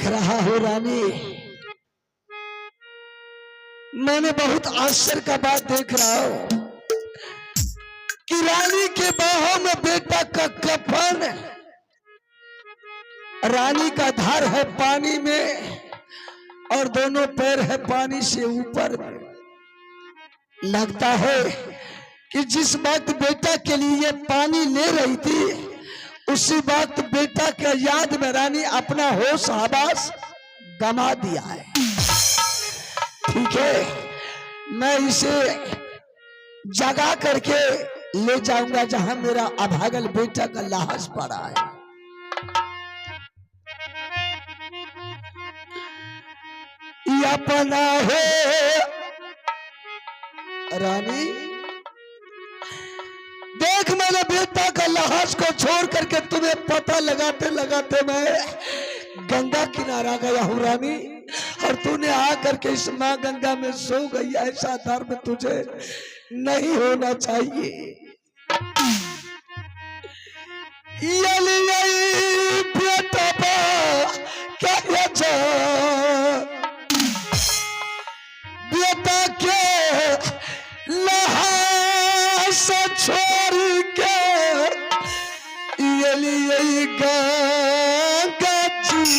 रहा हूँ रानी, मैंने बहुत आश्चर्य का बात देख रहा हूँ कि रानी के बाहों में बेटा का कफन, रानी का धर है पानी में और दोनों पैर है पानी से ऊपर। लगता है कि जिस वक्त बेटा के लिए पानी ले रही थी उसी वक्त बेटा के याद में रानी अपना होश आवास गमा दिया है। ठीक है, मैं इसे जगा करके ले जाऊंगा जहां मेरा अभागल बेटा का लाश पड़ा है। अपना है रानी, देख मैंने बेटा का लाश को छोड़ करके तुम्हें पता लगाते लगाते मैं गंगा किनारा गया हूँ रानी, और तूने आकर के इस माँ गंगा में सो गई। ऐसा धर्म तुझे नहीं होना चाहिए। बेटा बेटा के लाश छोड़ के ये गंगा जी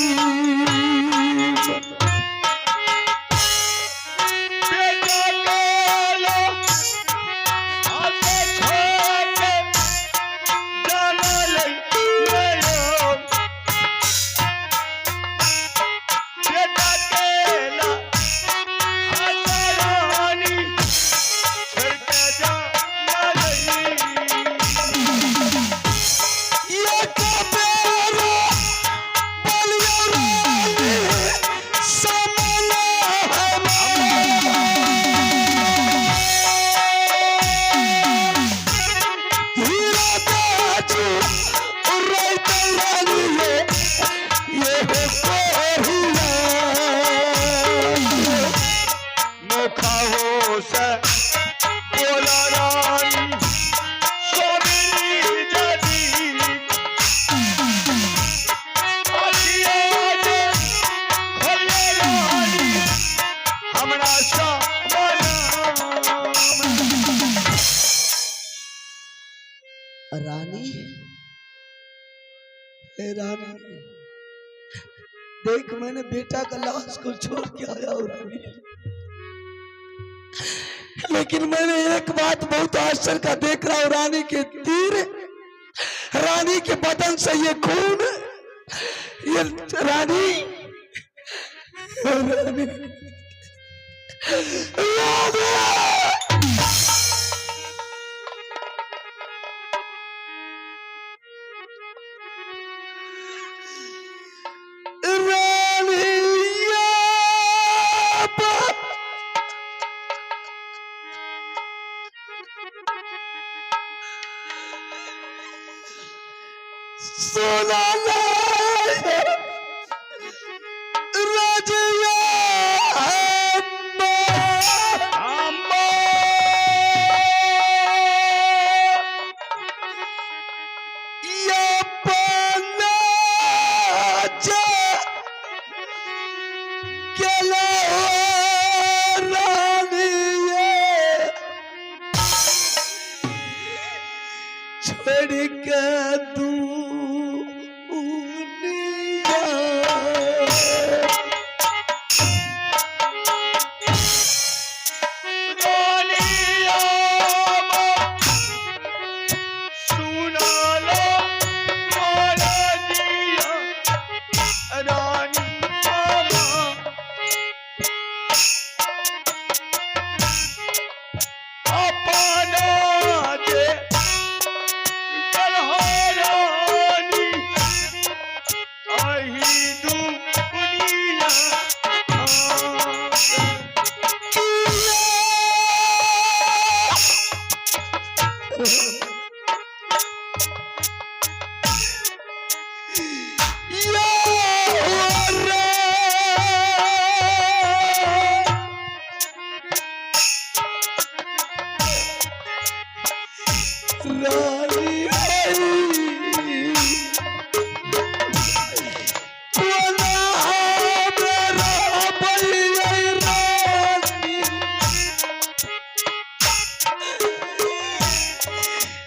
रानी, रानी देख मैंने बेटा का लाश को छोड़ के आया हूँ रानी, लेकिन मैंने एक बात बहुत आश्चर्य का देख रहा हूँ। रानी के तीर, रानी के बदन से ये खून, ये रानी रानी, सोना राजिया छोड़ के तू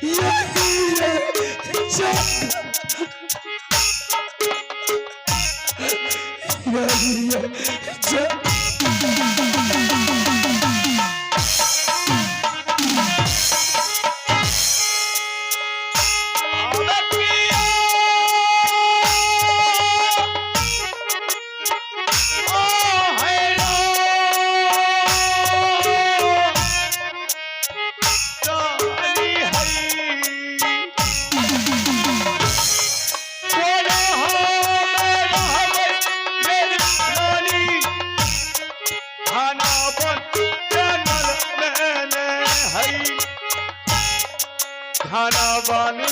यही है जग, यही है जग। खाना बानी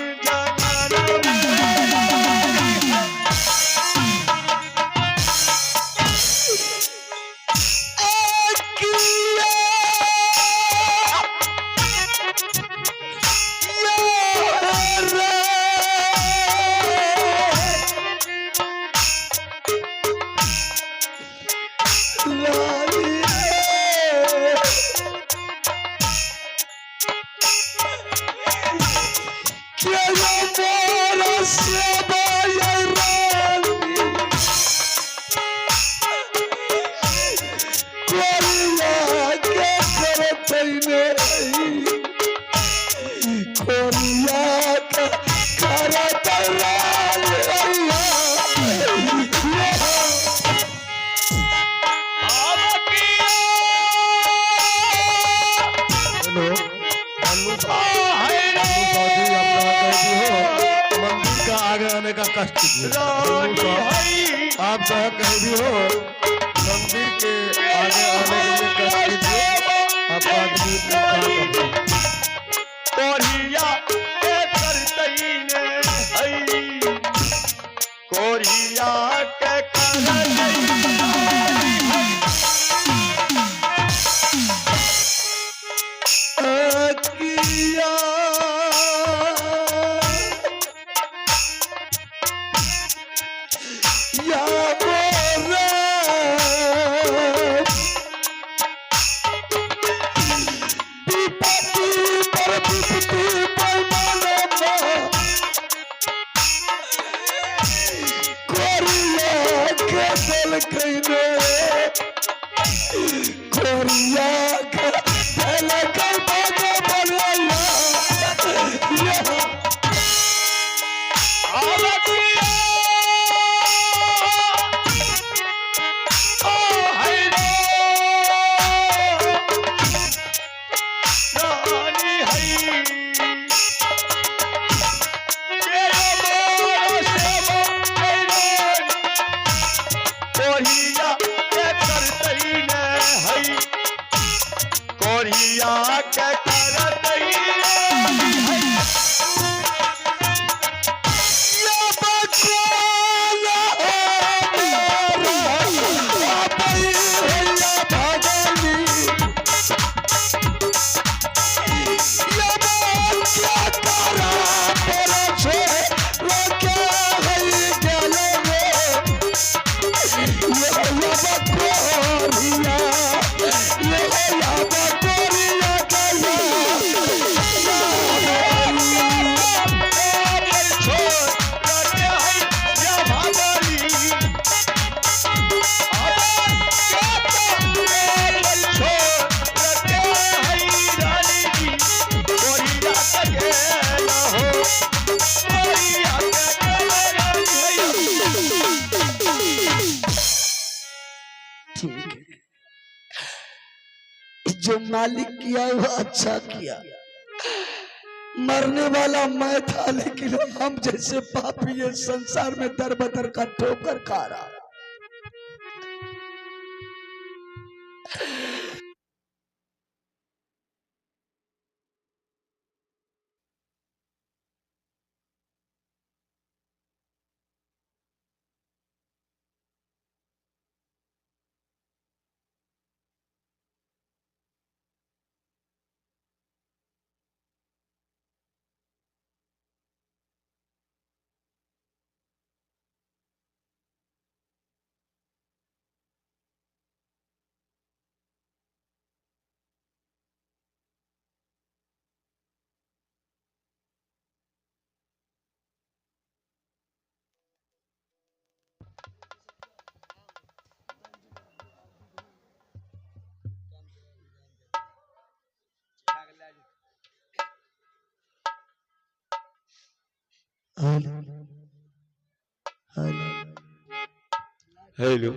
आने का कष्ट आप चाहे कहीं भी हो, मंदिर के आगे आने के लिए कष्ट कीजिए। आपका आदमी कोरिया के करतई ने हई, कोरिया के करतई कोरिया के करतई जो मालिक किया वो अच्छा किया। मरने वाला मैं था, लेकिन हम जैसे पापी ये संसार में दर बदर का ठोकर खा रहा। Hello hello hello.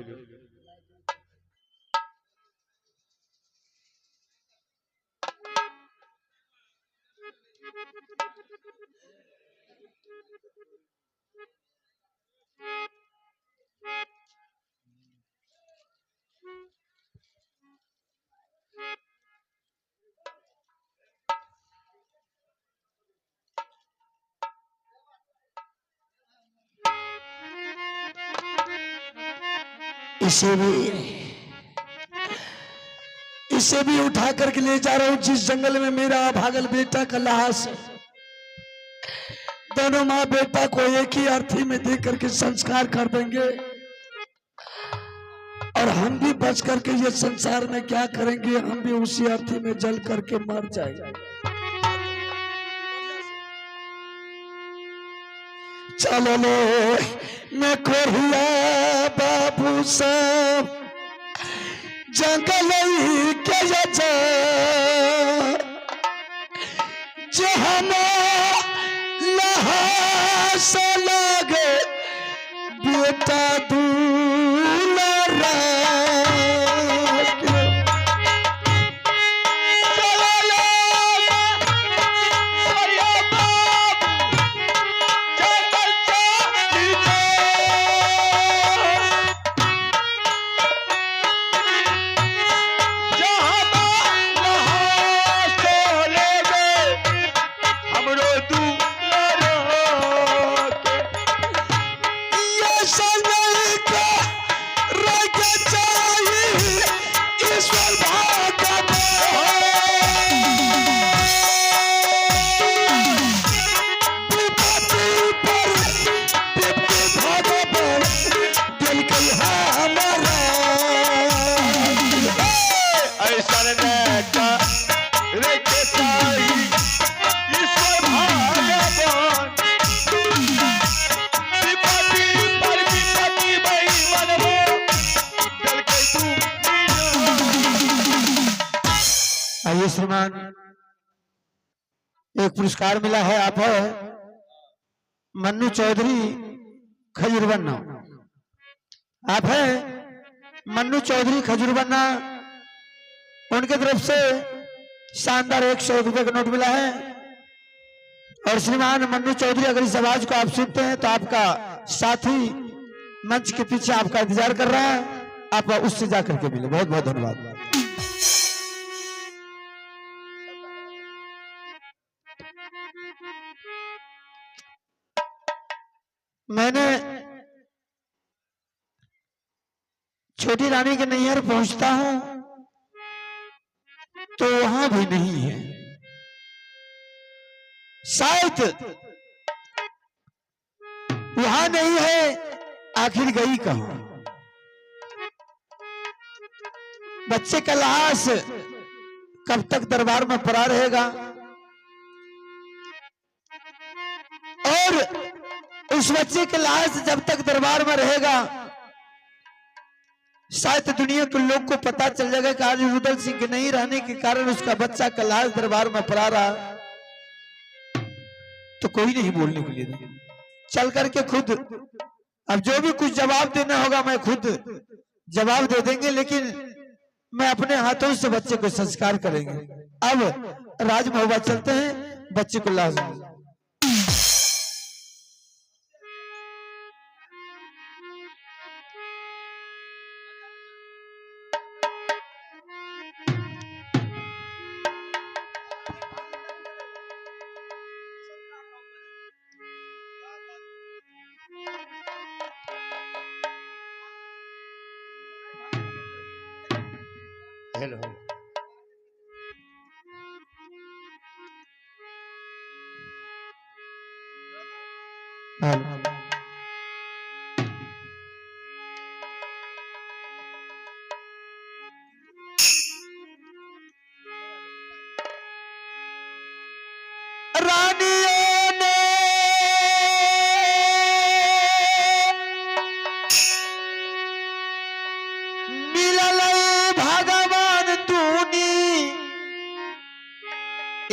इसे भी इसे भी उठा करके ले जा रहा हूं जिस जंगल में मेरा भागल बेटा का लाश है। दोनों माँ बेटा को एक ही अर्थी में दे करके संस्कार कर देंगे और हम भी बच करके ये संसार में क्या करेंगे, हम भी उसी अर्थी में जल करके मर जाएंगे। चलो लो मैं कोरिया बाबू साहब जंगल के जहाँ लहास लगे बेटा दूल्हा आइए श्रीमान, एक पुरस्कार मिला है। आप है मन्नू चौधरी खजूरबन्ना। आप है मन्नू चौधरी खजूरबन्ना, उनके तरफ से शानदार 100 रुपए का नोट मिला है। और श्रीमान मन्नू चौधरी, अगर इस आवाज को आप सुनते हैं तो आपका साथी मंच के पीछे आपका इंतजार कर रहा है, आप उससे जाकर के मिले। बहुत बहुत धन्यवाद। मैंने छोटी रानी के नैहर पहुंचता हूं तो वहां भी नहीं है, शायद वहां नहीं है, आखिर गई कहां? बच्चे का लाश कब तक दरबार में पड़ा रहेगा और उस बच्चे के लाश जब तक दरबार में रहेगा शायद दुनिया के लोग को पता चल जाएगा कि आज रुदल सिंह के नहीं रहने के कारण उसका बच्चा का लाश दरबार में पड़ा रहा, तो कोई नहीं बोलने के लिए। चल करके खुद अब जो भी कुछ जवाब देना होगा मैं खुद जवाब दे देंगे, लेकिन मैं अपने हाथों से बच्चे को संस्कार करेंगे। अब राज महोबा चलते हैं, बच्चे को लाश हेलो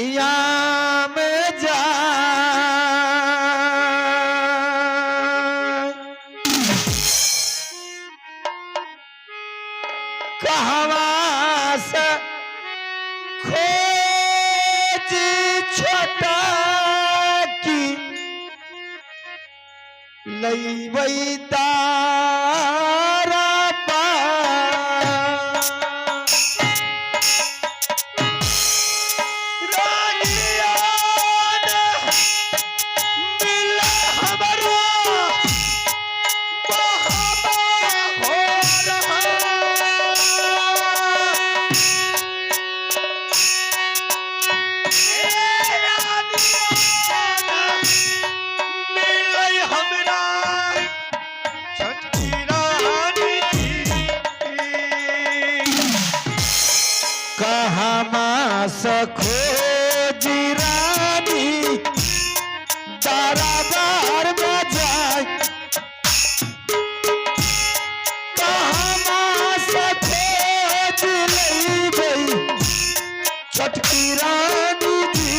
या में जा लई तारा सखो जिरानी दरबार में जाए कहाँ सखो जिलई गई छटकी रानी जी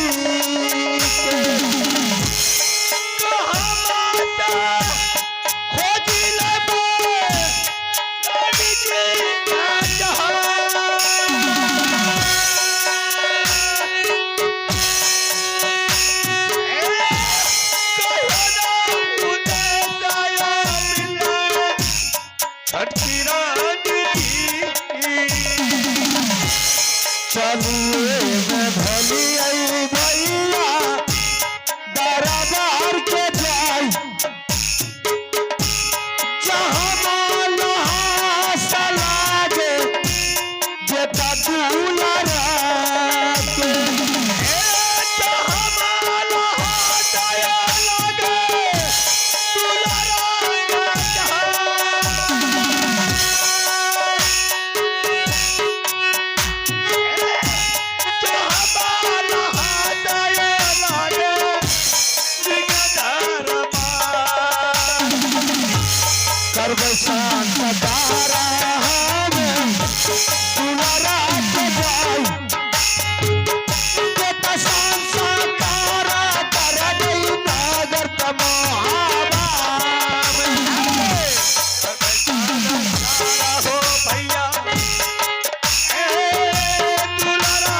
चलिए मैं भली आई भैया दरबार के जाई जहाँ माला सलागे जेता दुलारा के जहाँ माला दया लागे दुलारा शांत तारा दुलारा के जाई बेटा शांत तारा तारा गई नागर तमोहावा हो भैया दुलारा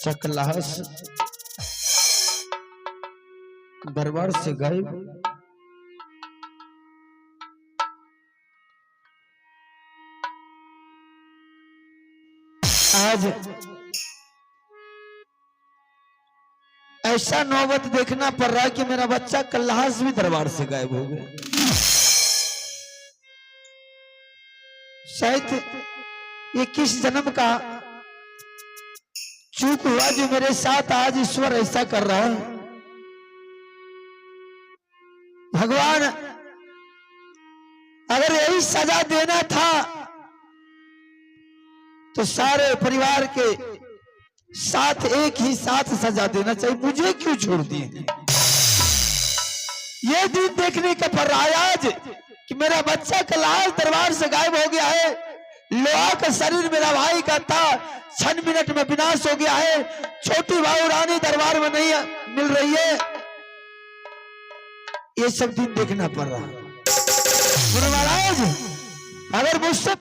चकलाहस दरबार से गायब आज ऐसा नौबत देखना पड़ रहा है कि मेरा बच्चा कल्लाहस भी दरबार से गायब हो गया। शायद ये किस जन्म का चूक हुआ जो मेरे साथ आज ईश्वर ऐसा कर रहा है। भगवान अगर यही सजा देना था तो सारे परिवार के साथ एक ही साथ सजा देना चाहिए, मुझे क्यों छोड़ दिए? ये दिन देखने का पड़ रहा है आज कि मेरा बच्चा कलाश दरबार से गायब हो गया है। लोहा का शरीर मेरा भाई का था, 6 मिनट में विनाश हो गया है। छोटी बहू रानी दरबार में नहीं मिल रही है। ये सब दिन देखना पड़ रहा है। गुरु महाराज अगर मुझसे